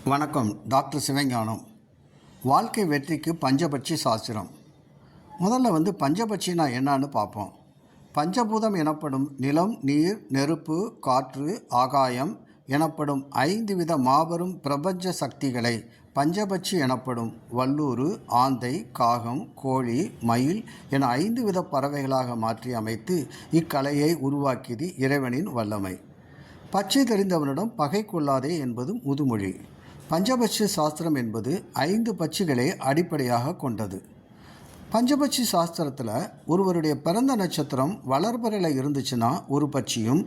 வணக்கம். டாக்டர் சிவஞானம். வாழ்க்கை வெற்றிக்கு பஞ்சபட்சி சாஸ்திரம். முதல்ல பஞ்சபட்சினா என்னன்னு பார்ப்போம். பஞ்சபூதம் எனப்படும் நிலம், நீர், நெருப்பு, காற்று, ஆகாயம் எனப்படும் 5 வித மாபெரும் பிரபஞ்ச சக்திகளை பஞ்சபட்சி எனப்படும் வல்லூறு, ஆந்தை, காகம், கோழி, மயில் என 5 வித பறவைகளாக மாற்றி அமைத்து இக்கலையை உருவாக்கியது இறைவனின் வல்லமை. பச்சை தெரிந்தவனிடம் பகை கொள்ளாதே என்பது முதுமொழி. பஞ்சபட்சி சாஸ்திரம் என்பது 5 பட்சிகளை அடிப்படையாக கொண்டது. பஞ்சபட்சி சாஸ்திரத்தில் ஒருவருடைய பிறந்த நட்சத்திரம் வளர்பிறையில் இருந்துச்சுன்னா ஒரு பட்சியும்,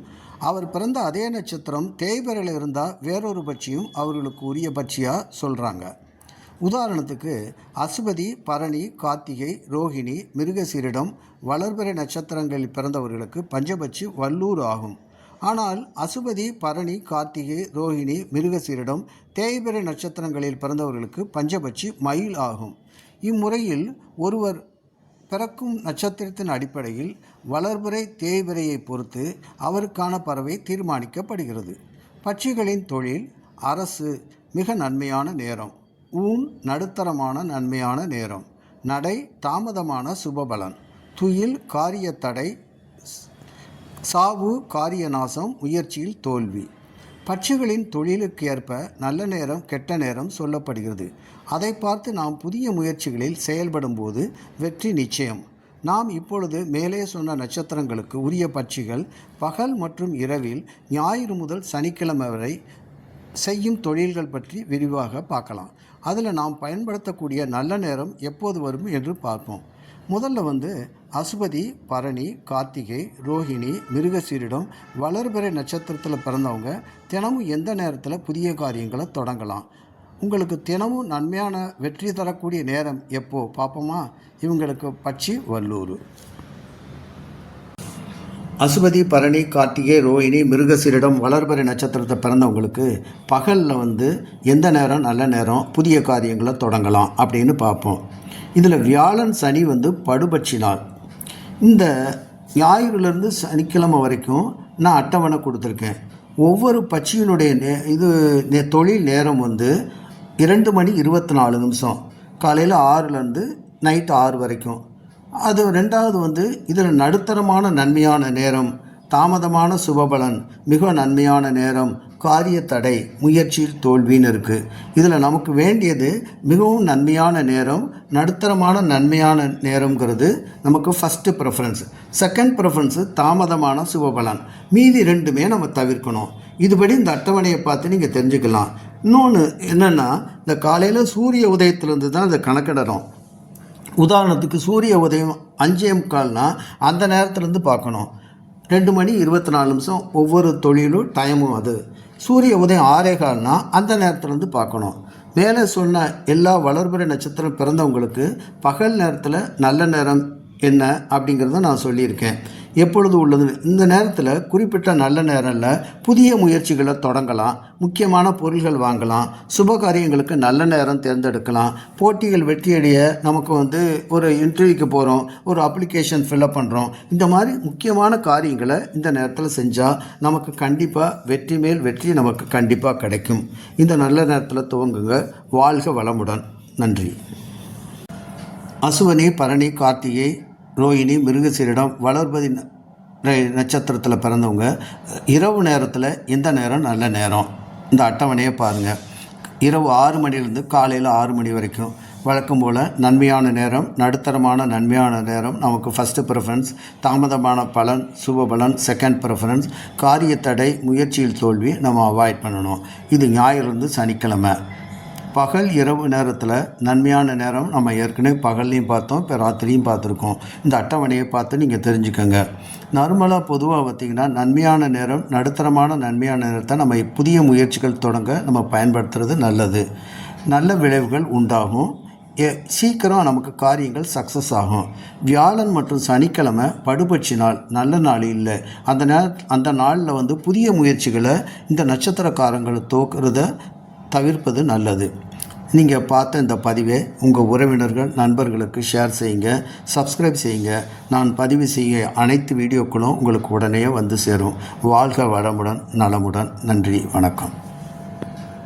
அவர் பிறந்த அதே நட்சத்திரம் தேய்பிறையில் இருந்தால் வேறொரு பட்சியும் அவர்களுக்கு உரிய பட்சியாக சொல்கிறாங்க. உதாரணத்துக்கு அசுபதி, பரணி, கார்த்திகை, ரோஹிணி, மிருகசீரிடம் வளர்பிறை நட்சத்திரங்களில் பிறந்தவர்களுக்கு பஞ்சபட்சி வல்லூர் ஆகும். ஆனால் அசுபதி, பரணி, கார்த்திகை, ரோஹிணி, மிருகசீரிடம் தேய்பிறை நட்சத்திரங்களில் பிறந்தவர்களுக்கு பஞ்சபட்சி மயில் ஆகும். இம்முறையில் ஒருவர் பிறக்கும் நட்சத்திரத்தின் அடிப்படையில் வளர்பிறை தேய்பிறையை பொறுத்து அவருக்கான பறவை தீர்மானிக்கப்படுகிறது. பட்சிகளின் தொழில்: அரசு மிக நன்மையான நேரம், ஊன் நடுத்தரமான நன்மையான நேரம், நடை தாமதமான சுபபலன், துயில் காரிய தடை, சாவு காரிய நாசம், முயற்சியில் தோல்வி. பட்சிகளின் தொழிலுக்கு ஏற்ப நல்ல நேரம், கெட்ட நேரம் சொல்லப்படுகிறது. அதை பார்த்து நாம் புதிய முயற்சிகளில் செயல்படும் போது வெற்றி நிச்சயம். நாம் இப்பொழுது மேலே சொன்ன நட்சத்திரங்களுக்கு உரிய பட்சிகள் பகல் மற்றும் இரவில் ஞாயிறு முதல் சனிக்கிழமை வரை செய்யும் தொழில்கள் பற்றி விரிவாக பார்க்கலாம். அதில் நாம் பயன்படுத்தக்கூடிய நல்ல நேரம் எப்போது வரும் என்று பார்ப்போம். முதல்ல அசுபதி, பரணி, கார்த்திகை, ரோஹிணி, மிருகசீரிடம் வளர்பிறை நட்சத்திரத்தில் பிறந்தவங்க தினமும் எந்த நேரத்தில் புதிய காரியங்களை தொடங்கலாம். உங்களுக்கு தினமும் நன்மையான வெற்றி தரக்கூடிய நேரம் எப்போ பார்ப்போமா? இவங்களுக்கு பட்சி வல்லூர். அசுபதி, பரணி, கார்த்திகை, ரோஹிணி, மிருகசீரிடம் வளர்பிறை நட்சத்திரத்தை பிறந்தவங்களுக்கு பகலில் எந்த நேரம் நல்ல நேரம் புதிய காரியங்களை தொடங்கலாம் அப்படின்னு பார்ப்போம். இதில் வியாழன், சனி படுபட்சி நாள். இந்த ஞாயிறுலேருந்து சனிக்கிழமை வரைக்கும் நான் அட்டவணை கொடுத்துருக்கேன். ஒவ்வொரு பட்சியினுடைய தொழில் நேரம் 2 மணி 24 நிமிஷம், காலையில் 6லேருந்து நைட்டு 6 வரைக்கும். அது ரெண்டாவது இதில் நடுத்தரமான நன்மையான நேரம், தாமதமான சுபபலன், மிக நன்மையான நேரம், காரிய தடை, முயற்சியில் தோல்வின்னு இருக்குது. இதில் நமக்கு வேண்டியது மிகவும் நன்மையான நேரம், நடுத்தரமான நன்மையான நேரங்கிறது நமக்கு ஃபஸ்ட்டு ப்ரிஃபரன்ஸ். செகண்ட் ப்ரிஃபரன்ஸு தாமதமான சுபபலன். மீதி 2மே நம்ம தவிர்க்கணும். இதுபடி இந்த அட்டவணையை பார்த்து நீங்கள் தெரிஞ்சுக்கலாம். இன்னொன்று என்னென்னா, இந்த காலையில் சூரிய உதயத்திலேருந்து தான் இதை கணக்கிடணும். உதாரணத்துக்கு சூரிய உதயம் 5:45னா அந்த நேரத்துலேருந்து பார்க்கணும். 2 மணி 24 நிமிஷம் ஒவ்வொரு தொழிலும் டைமும். அது சூரிய உதயம் 6:15னா அந்த நேரத்துலேருந்து பார்க்கணும். மேலே சொன்ன எல்லா வளர்பிறை நட்சத்திரம் பிறந்தவங்களுக்கு பகல் நேரத்தில் நல்ல நேரம் என்ன அப்படிங்கிறத நான் சொல்லியிருக்கேன். எப்பொழுது உள்ளது? இந்த நேரத்தில் குறிப்பிட்ட நல்ல நேரத்தில் புதிய முயற்சிகளை தொடங்கலாம், முக்கியமான பொருள்கள் வாங்கலாம், சுப காரியங்களுக்கு நல்ல நேரம் தேர்ந்தெடுக்கலாம், போட்டிகள் வெற்றியடைய நமக்கு ஒரு இன்டர்வியூக்கு போகிறோம், ஒரு அப்ளிகேஷன் ஃபில்அப் பண்ணுறோம், இந்த மாதிரி முக்கியமான காரியங்களை இந்த நேரத்தில் செஞ்சால் நமக்கு கண்டிப்பாக வெற்றி மேல் வெற்றி நமக்கு கண்டிப்பாக கிடைக்கும். இந்த நல்ல நேரத்தில் துவங்குங்க. வாழ்க வளமுடன். நன்றி. அசுவனி, பரணி, கார்த்திகை, ரோஹிணி, மிருகசீரிடம் வளர்பதி நட்சத்திரத்தில் பிறந்தவங்க இரவு நேரத்தில் எந்த நேரம் நல்ல நேரம்? இந்த அட்டவணையை பாருங்கள். இரவு 6 மணிலேருந்து காலையில் 6 மணி வரைக்கும் வழக்கம் போல் நன்மையான நேரம், நடுத்தரமான நன்மையான நேரம் நமக்கு ஃபஸ்ட்டு ப்ரிஃபரன்ஸ், தாமதமான பலன் சுபபலன் செகண்ட் ப்ரிஃபரன்ஸ், காரிய தடை, முயற்சியில் தோல்வி நம்ம அவாய்ட் பண்ணணும். இது ஞாயிறுலேருந்து சனிக்கிழமை. பகல் இரவு நேரத்தில் நன்மையான நேரம் நம்ம ஏற்கனவே பகல்லையும் பார்த்தோம், இப்போ ராத்திரியும் பார்த்துருக்கோம். இந்த அட்டவணையை பார்த்து நீங்கள் தெரிஞ்சுக்கோங்க. நார்மலாக பொதுவாக பார்த்திங்கன்னா நன்மையான நேரம், நடுத்தரமான நன்மையான நேரத்தை நம்ம புதிய முயற்சிகள் தொடங்க நம்ம பயன்படுத்துறது நல்லது. நல்ல விளைவுகள் உண்டாகும். சீக்கிரம் நமக்கு காரியங்கள் சக்ஸஸ் ஆகும். வியாழன் மற்றும் சனிக்கிழமை படுபட்சி நாள், நல்ல நாள் இல்லை. அந்த நாளில் புதிய முயற்சிகளை இந்த நட்சத்திரக்காரங்களை தோக்கிறத தவிர்ப்பது நல்லது. நீங்கள் பார்த்த இந்த பதிவை உங்கள் உறவினர்கள், நண்பர்களுக்கு ஷேர் செய்யுங்க, சப்ஸ்கிரைப் செய்யுங்க. நான் பதிவு செய்ய அனைத்து வீடியோக்களும் உங்களுக்கு உடனே சேரும். வாழ்க வளமுடன், நலமுடன். நன்றி, வணக்கம்.